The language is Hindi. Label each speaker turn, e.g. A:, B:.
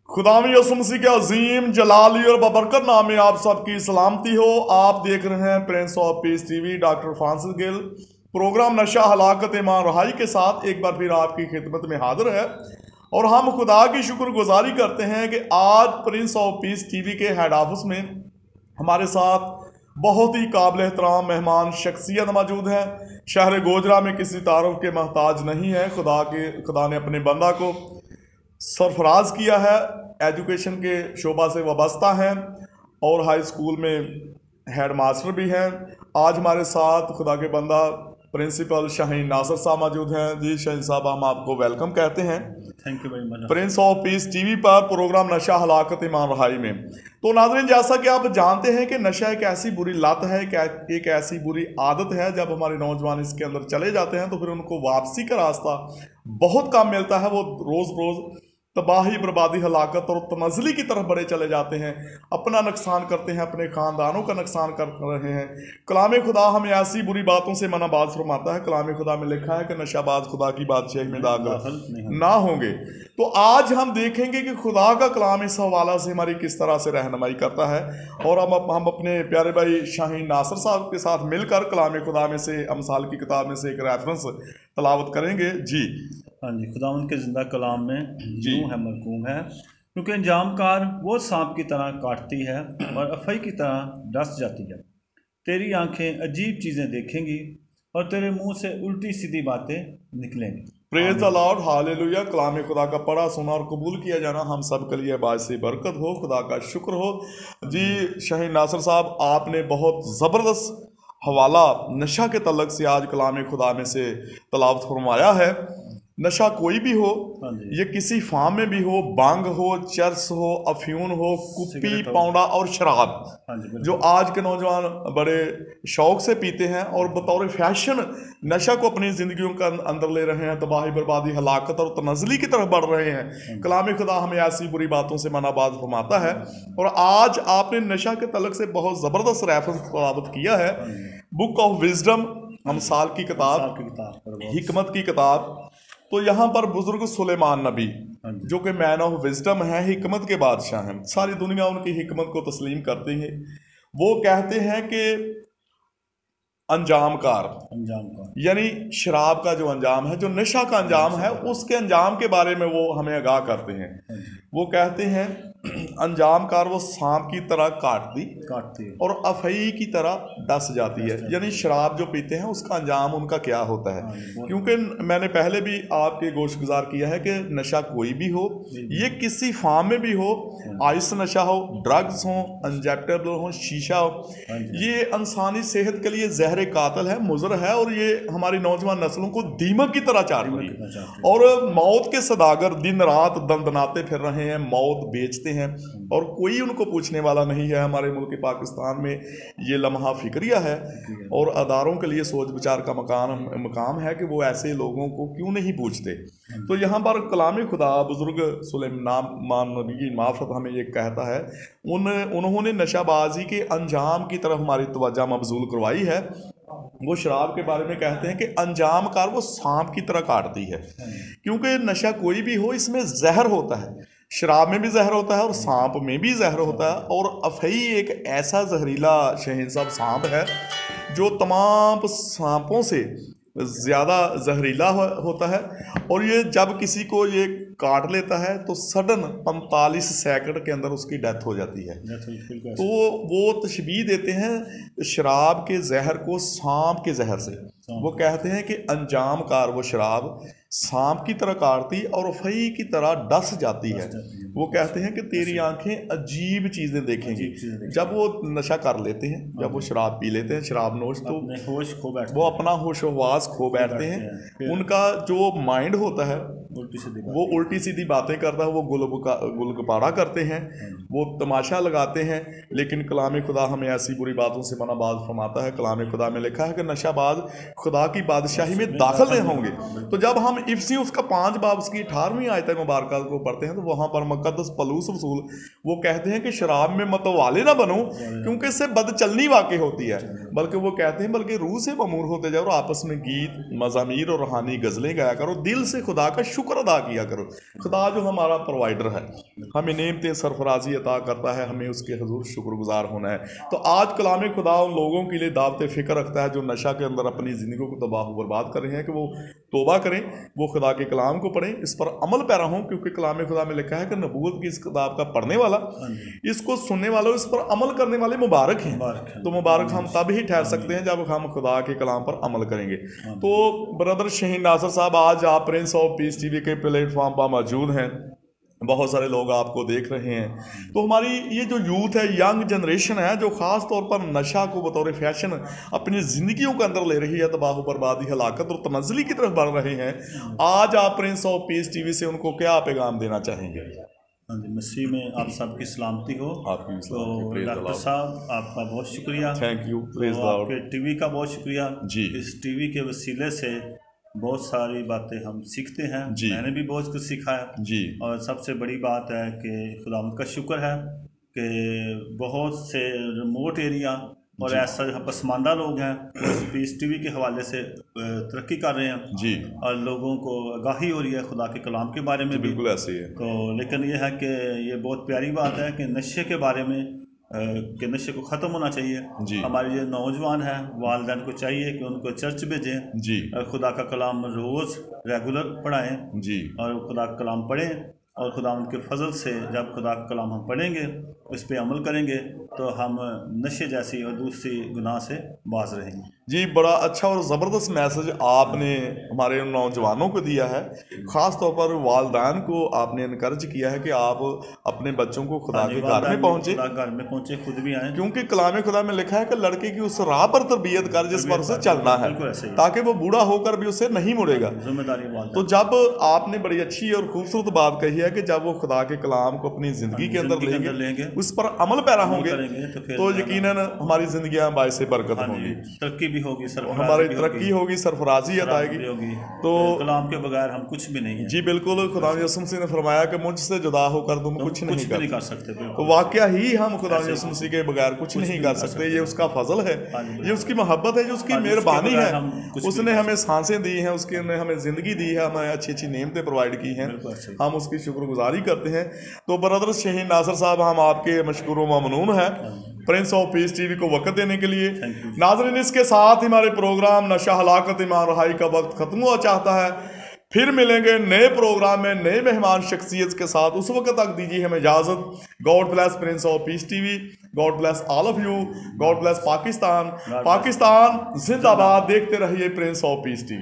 A: खुदावी यसुम मसीह के अजीम जलाली और बबरकत नाम में आप सबकी सलामती हो। आप देख रहे हैं prince of peace TV. Doctor Francis Gill programme नशा हलाकत ईमान रहाई के साथ एक बार फिर आपकी खिदमत में हाजिर है और हम खुदा की शुक्रगुजारी करते हैं कि आज प्रिंस ऑफ पीस टीवी के हेड ऑफिस में हमारे साथ बहुत ही काबिल एहतराम मेहमान शख्सियत मौजूद है। शहर गोजरा में किसी तारुफ के मोहताज नहीं है। खुदा ने अपने बंदा को सरफराज किया है, एजुकेशन के शोबा से वाबस्ता हैं और हाई स्कूल में हेड मास्टर भी हैं। आज हमारे साथ खुदा के बंदा प्रिंसिपल शाहीन नासर साहब मौजूद हैं। जी शाहीन साहब, हम आपको वेलकम कहते हैं।
B: Thank you very much.
A: Prince of peace TV पर प्रोग्राम नशा हलाकत ईमान रहाई में। तो नाज़रीन, जैसा कि आप जानते हैं कि नशा एक ऐसी बुरी लत है, एक ऐसी बुरी आदत है, जब हमारे नौजवान इसके अंदर चले जाते हैं तो फिर उनको वापसी का रास्ता बहुत कम मिलता है। वो रोज़ रोज़ तबाही, बर्बादी, हलाकत और तनज़ली की तरफ बड़े चले जाते हैं, अपना नुकसान करते हैं, अपने ख़ानदानों का नुकसान कर रहे हैं। कलाम खुदा हमें ऐसी बुरी बातों से मनाबाज फरमाता है। कलाम खुदा में लिखा है कि नशाबाज खुदा की बादशाही में दाखिल ना होंगे। तो आज हम देखेंगे कि खुदा का कलाम इस हवाला से हमारी किस तरह से रहनुमाई करता है और हम अपने प्यारे भाई शाहीन नासर साहब के साथ मिलकर कलाम खुदा में से अमसाल की किताब में से एक रेफरेंस तलावत करेंगे। जी
B: हाँ जी, खुदावंद के जिंदा कलाम में यूं है मरकूम है, क्योंकि अंजामकार वो सांप की तरह काटती है और अफई की तरह डस जाती है। तेरी आंखें अजीब चीज़ें देखेंगी और तेरे मुंह से उल्टी सीधी बातें निकलेंगी।
A: Praise the Lord, hallelujah. कलाम खुदा का पढ़ा सुना और कबूल किया जाना हम सब के लिए बायस बरकत हो। खुदा का शुक्र हो। जी शाहीन नासर साहब, आपने बहुत ज़बरदस्त हवाला नशा के तल्लक से आज कलाम खुदा में से तलावत फरमाया है। नशा कोई भी हो, ये किसी फार्म में भी हो, बांग हो, चरस हो, अफ्यून हो, कुप्पी, पौंडा और शराब, जो आज के नौजवान बड़े शौक से पीते हैं और बतौर फैशन नशा को अपनी ज़िंदगियों का अंदर ले रहे हैं, तबाही, बर्बादी, हलाकत और तनज़ली की तरफ बढ़ रहे हैं। कलाम खुदा हमें ऐसी बुरी बातों से मनाबाज फरमाता है और आज आपने नशा के तलक से बहुत ज़बरदस्त रेफरेंस तलावत किया है। बुक ऑफ विजडम, अमसाल की किताब, हिकमत की किताब। तो यहाँ पर बुजुर्ग सुलेमान नबी, जो कि मैन ऑफ विजडम है, हिकमत के बादशाह हैं, सारी दुनिया उनकी हिकमत को तस्लीम करती है। वो कहते हैं कि अंजामकार यानी शराब का जो अंजाम है, जो नशा का अंजाम है, उसके अंजाम के बारे में वो हमें आगाह करते हैं। वो कहते हैं अंजामकार वो सांप की तरह काटती है और अफई की तरह डस जाती है। यानी शराब जो पीते हैं उसका अंजाम उनका क्या होता है। क्योंकि मैंने पहले भी आपके गोशगुजार किया है कि नशा कोई भी हो, ये किसी फार्म में भी हो, आइस नशा हो, ड्रग्स हो, इंजेक्टेबल हो, शीशा हो, ये इंसानी सेहत के लिए जहर कातिल है, मुजर है और ये हमारी नौजवान नस्लों को दीमक की तरह चाट रही है और मौत के सदागर दिन रात दंदनाते फिर रहे हैं, मौत बेचते हैं और कोई उनको पूछने वाला नहीं है। हमारे मुल्क पाकिस्तान में ये लम्हा फिक्रिया है और अदारों के लिए सोच विचार का मकाम है कि वो ऐसे लोगों को क्यों नहीं पूछते। तो यहाँ पर कलाम खुदा बुजुर्ग सुलेमान नबी की माफ़रत हमें ये कहता है, उन्होंने नशाबाजी के अंजाम की तरफ हमारी तवज्जो मबजूल करवाई है। वो शराब के बारे में कहते हैं कि अंजामकार वो सांप की तरह काटती है। क्योंकि नशा कोई भी हो, इसमें जहर होता है, शराब में भी जहर होता है और सांप में भी जहर होता है। और अफई एक ऐसा जहरीला शहीन साहब सांप है जो तमाम सांपों से ज़्यादा जहरीला होता है और ये जब किसी को ये काट लेता है तो सडन 45 सेकंड के अंदर उसकी डेथ हो जाती है। तो वो तशबीह देते हैं शराब के जहर को सांप के जहर से। वो कहते हैं कि अंजामकार वो शराब सांप की तरह काटती और फई की तरह डस जाती है। वो कहते हैं कि तेरी आंखें अजीब चीज़ें देखेंगी। जब वो नशा कर लेते हैं, जब वो शराब पी लेते हैं, शराब नोश, तो
B: होश खो बैठते,
A: वो अपना होश हवास खो बैठते हैं। उनका जो माइंड होता है वो उल्टी सीधी बातें करता है, वो गुलगुपाड़ा करते हैं, वो तमाशा लगाते हैं। लेकिन कलाम खुदा हमें ऐसी बुरी बातों से मनाबाज फरमाता है। कलाम खुदा में लिखा है कि नशाबाज खुदा की बादशाही में दाखिल नहीं होंगे। तो जब हम इफ्सी उसका 5 बाब उसकी 18वीं आयत मुबारक को पढ़ते हैं तो वहाँ पर मुक़द्दस पलूस रसूल वो कहते हैं कि शराब में मतवाले ना बनो, क्योंकि इससे बदचलनी वाक़ई होती है। बल्कि वो कहते हैं बल्कि रूह से ममूर होते जाओ और आपस में गीत, मज़ामीर और रूहानी गज़लें गाया करो, दिल से खुदा का शुक्र अदा किया करो। खुदा जो हमारा प्रोवाइडर है, हमें नेमतें सरफराजी अता करता है, हमें उसके हजूर शुक्रगुजार होना है। तो आज कलाम खुदा उन लोगों के लिए दावत फ़िक्र रखता है जो नशा के अंदर अपनी ज़िंदगी को तबाह बर्बाद कर रहे हैं, कि वो तौबा करें, वो खुदा के कलाम को पढ़ें, इस पर अमल पैरा हों, क्योंकि कलाम खुदा में लिखा है कि नबूवत की इस किताब का पढ़ने वाला, इसको सुनने वालों, इस पर अमल करने वाले मुबारक हैं। तो मुबारक हम तब ही ठहर सकते हैं जब हम खुदा के कलाम पर अमल करेंगे। तो ब्रदर शहीन नासर साहब, आज आप प्रिंस ऑफ पीस टीवी के प्लेटफॉर्म पर मौजूद हैं, बहुत सारे लोग आपको देख रहे हैं। तो हमारी ये जो यूथ है, यंग जनरेशन है, जो ख़ास तौर पर नशा को बतौर फैशन अपनी ज़िंदगियों के अंदर ले रही है, तबाह बर्बादी, हलाकत और तनज़्ज़ुली की तरफ बढ़ रहे हैं, आज आप प्रिंस ऑफ पीस टीवी से उनको क्या पैगाम देना चाहेंगे?
B: हाँ जी, मसीह में आप सबकी सलामती हो।
A: आपकी
B: तो डॉक्टर साहब, आपका बहुत शुक्रिया।
A: Thank you.
B: तो आपके टीवी का बहुत शुक्रिया
A: जी।
B: इस टीवी के वसीले से बहुत सारी बातें हम सीखते हैं। मैंने भी बहुत कुछ सीखा है
A: जी। और
B: सबसे बड़ी बात है कि खुदावंद का शुक्र है कि बहुत से रिमोट एरिया और ऐसा जहाँ पसमानदा लोग हैं वो पीस टीवी के हवाले से तरक्की कर रहे हैं
A: जी,
B: और लोगों को आगाही हो रही है खुदा के कलाम के बारे में।
A: बिल्कुल ऐसे ही है।
B: तो लेकिन यह है कि ये बहुत प्यारी बात है कि नशे के बारे में कि नशे को ख़त्म होना चाहिए। हमारे जो नौजवान हैं, वालिदैन को चाहिए कि उनको चर्च भेजें जी, और खुदा का कलाम रोज़ रेगुलर पढ़ाएं जी, और खुदा का कलाम पढ़ें, और खुदा उनके फजल से जब खुदा का कलाम हम पढ़ेंगे, उस पर अमल करेंगे, तो हम नशे जैसी और दूसरी गुनाह से बाज रहेंगे।
A: जी, बड़ा अच्छा और ज़बरदस्त मैसेज आपने हमारे नौजवानों को दिया है। ख़ास तौर पर वालिदैन को आपने इनकरेज किया है कि आप अपने बच्चों को खुदा के घर में पहुँचे,
B: खुद भी आए,
A: क्योंकि कलाम खुदा में लिखा है कि लड़के की उस राह पर तरबियत कर जिस पर उसे चलना है, ताकि वो बूढ़ा होकर भी उससे नहीं मुड़ेगा।
B: जिम्मेदारी।
A: तो जब आपने बड़ी अच्छी और खूबसूरत बात कही है कि जब वो खुदा के कलाम को अपनी ज़िंदगी के अंदर लेंगे, उस पर अमल पैरा होंगे, तो यकीनन हमारी ज़िंदगियाँ बायस बरकत होंगी,
B: तरक्की भी होगी,
A: हमारी तरक्की होगी, सरफराजी आएगी।
B: तो कलाम के बगैर हम कुछ भी नहीं है।
A: जी बिल्कुल, खुदा यसुम मसीह ने फरमाया कि मुझसे जुदा होकर तुम कुछ नहीं कर सकते।
B: तो
A: वाकया ही हम खुदा यसुम मसीह के बगैर कुछ नहीं कर सकते। ये उसका फजल है, ये उसकी मोहब्बत है, जो उसकी मेहरबानी है। उसने हमें सांसें दी हैं, उसने हमें ज़िंदगी दी है, हमें अच्छी अच्छी नेमतें प्रोवाइड की हैं, हम उसकी शुक्रगुजारी करते हैं। तो ब्रदर शहीन नासर साहब, हम आपके मशकूर व ममनून हैं प्रिंस ऑफ पीस टीवी को वक्त देने के लिए। नाज़रीन, इसके साथ हमारे प्रोग्राम नशा, हलाकत, ईमान रहाई का वक्त खत्म हुआ चाहता है। फिर मिलेंगे नए प्रोग्राम में नए मेहमान शख्सियत के साथ। उस वक्त तक दीजिए हमें इजाज़त। God bless Prince of peace TV, God bless all of you, God bless Pakistan. Pakistan जिंदाबाद। देखते रहिए प्रिंस ऑफ पीस टीवी।